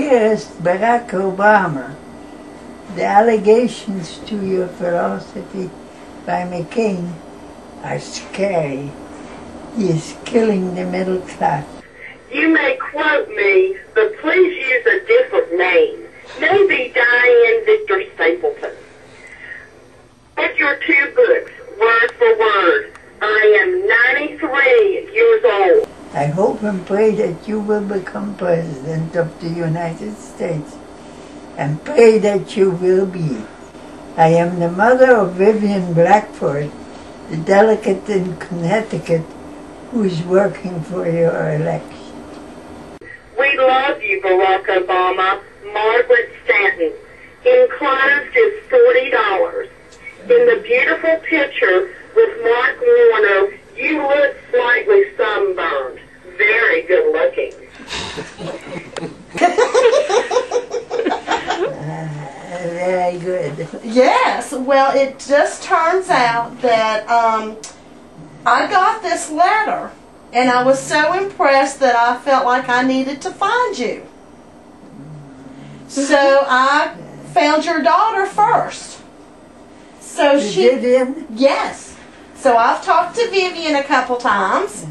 Dearest Barack Obama, the allegations to your philosophy by McCain are scary. He is killing the middle class. You may quote me, but please use a different name. Maybe Diane Victor Stapleton. With your 2 books, word for word, I am 93 years old. I hope and pray that you will become President of the United States, and pray that you will be. I am the mother of Vivian Blackford, the delegate in Connecticut who is working for your election. We love you, Barack Obama. Margaret Stanton. Enclosed is $40. In the beautiful picture with Mark Warner, you look slightly sunburned. Very good looking. Very good. Yes, well, it just turns out that I got this letter, and I was so impressed that I felt like I needed to find you. So I found your daughter first. So Vivian? Yes. So I've talked to Vivian a couple times.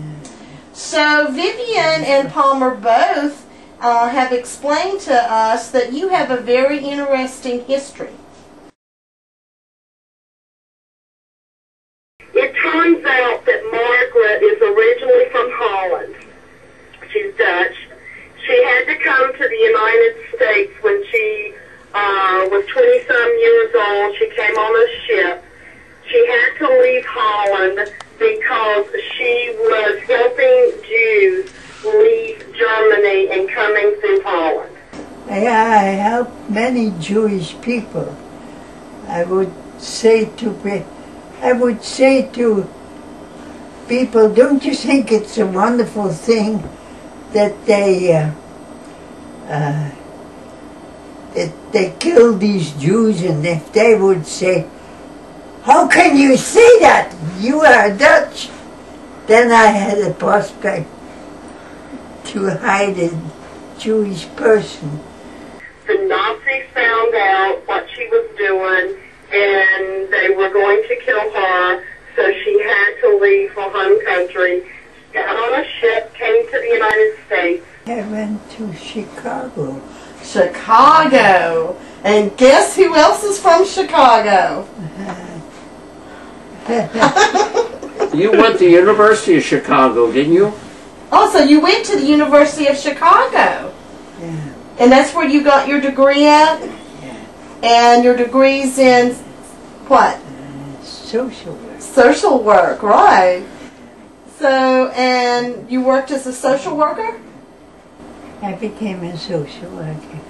So Vivian and Palmer both have explained to us that you have a very interesting history. It turns out that Margaret is originally from Holland. She's Dutch. She had to come to the United States when she was 20-some years old. She came on a ship. She had to leave Holland because she was helping Jews leave Germany and coming through Holland. I help many Jewish people. I would say to people, don't you think it's a wonderful thing that they kill these Jews? And if they would say, how can you say that? You are Dutch. Then I had a prospect to hide a Jewish person. The Nazis found out what she was doing, and they were going to kill her, so she had to leave her home country. Got on a ship, came to the United States. I went to Chicago. Chicago. And guess who else is from Chicago? You went to the University of Chicago, didn't you? Oh, so you went to the University of Chicago. Yeah. And that's where you got your degree at? Yeah. And your degree's in what? Social work. Social work, right. So, and you worked as a social worker? I became a social worker.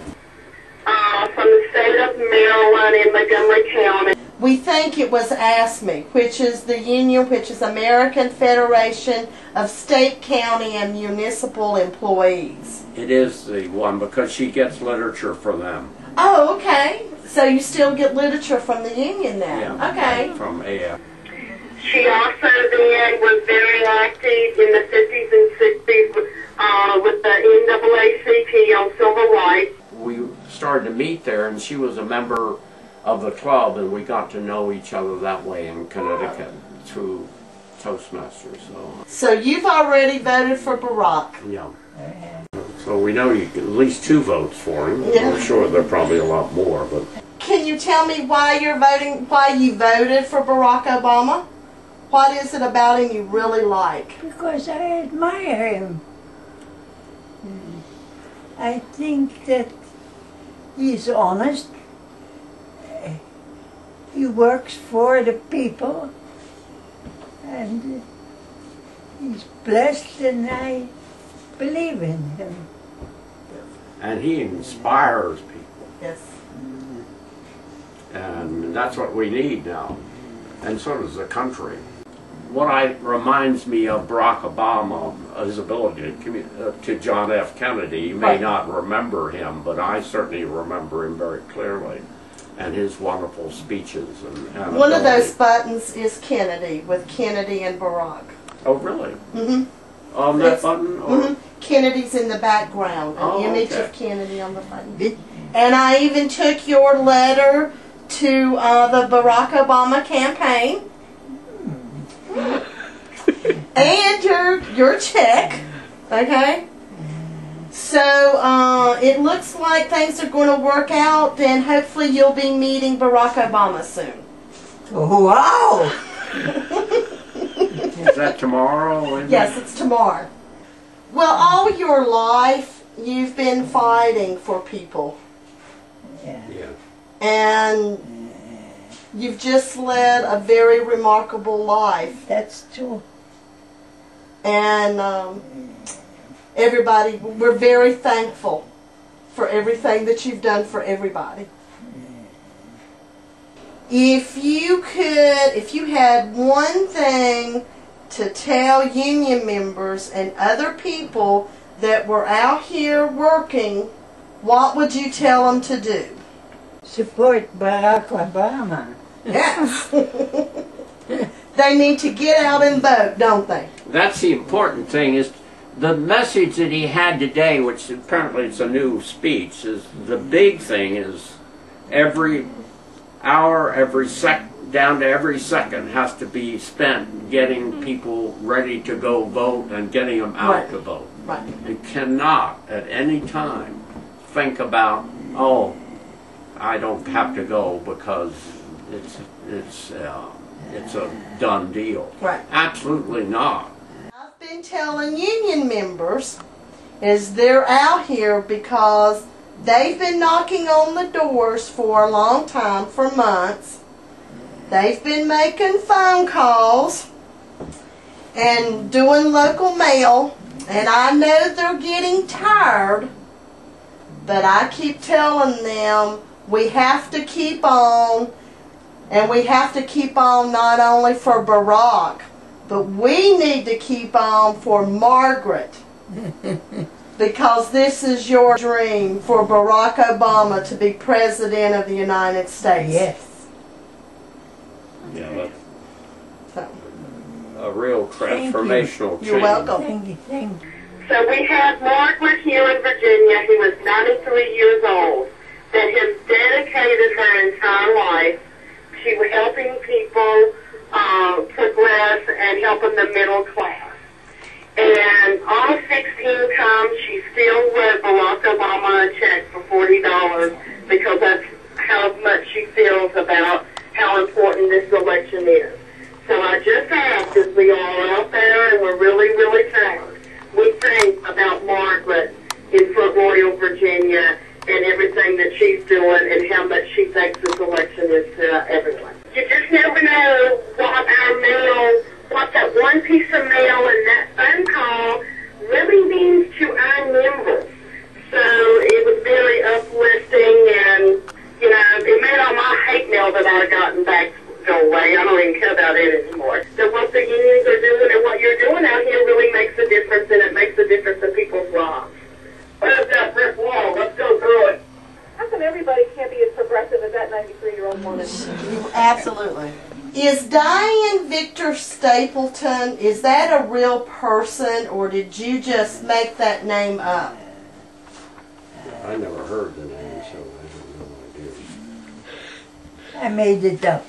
From the state of Maryland in Montgomery County. We think it was AFSCME, which is the union, which is American Federation of State, County, and Municipal Employees. It is the one because she gets literature from them. Oh, okay. So you still get literature from the union now? Yeah, okay. From AF. She also then was very active in the 50s and 60s with the NAACP on civil rights. We started to meet there, and she was a member of the club, and we got to know each other that way in Connecticut through Toastmasters. So you've already voted for Barack. Yeah. So we know you get at least 2 votes for him. Yeah. I'm sure there are probably a lot more, but. Can you tell me why you're voting? Why you voted for Barack Obama? What is it about him you really like? Because I admire him. I think that he's honest. He works for the people, and he's blessed, and I believe in him. And he inspires people. Yes. And that's what we need now. And so does the country. What reminds me of Barack Obama, his ability to John F. Kennedy. You may not remember him, but I certainly remember him very clearly. And his wonderful speeches. And one of those buttons is Kennedy, with Kennedy and Barack. Oh, really? Mm-hmm. On that button? Or? Mm-hmm. Kennedy's in the background, an image okay. of Kennedy on the front. And I even took your letter to the Barack Obama campaign. And your check, okay? So it looks like things are going to work out, and hopefully you'll be meeting Barack Obama soon. Wow! Is that tomorrow? Isn't Yes, it's tomorrow. Well, all your life you've been fighting for people, Yeah. Yeah. and you've just led a very remarkable life. That's true. And everybody, we're very thankful for everything that you've done for everybody. If you had one thing to tell union members and other people that were out here working, what would you tell them to do? Support Barack Obama. Yes. They need to get out and vote, don't they? That's the important thing, is the message that he had today, which apparently it's a new speech, is the big thing is every hour, down to every second has to be spent getting people ready to go vote and getting them out Right. to vote. Right. You cannot at any time think about, oh, I don't have to go because it's a done deal. Right. Absolutely not. I've been telling union members is they're out here because they've been knocking on the doors for a long time, for months. They've been making phone calls and doing local mail, and I know they're getting tired, but I keep telling them we have to keep on, and we have to keep on not only for Barack, but we need to keep on for Margaret. Because this is your dream for Barack Obama to be President of the United States. Yes. Yeah, that's So, a real transformational change. you're welcome. Thank you, thank you. So we have Margaret here in Virginia, who is 93 years old, that has dedicated her entire life to helping people progress and helping the middle class. And all 16 times she still wrote Barack Obama a check for $40 because that's how much she feels about how important this election is. So I just ask, as we all are out there and we're really, really tired, we think about Margaret in Front Royal, Virginia, and everything that she's doing and how much she thinks this election is to everyone. You just never know what that one piece of mail and that phone call really means to our members. So it was very uplifting, and, you know, it made all my hate mail that I'd gotten back go away. I don't even care about it anymore. So what the unions are doing and what you're doing out here really makes a difference, and it makes a difference in people's lives. Where's that brick wall? Let's go through it. How come everybody can't be as progressive as that 93-year-old woman? Absolutely. Is Diane Victor Stapleton, is that a real person, or did you just make that name up? I never heard the name, so I have no idea. I made it up.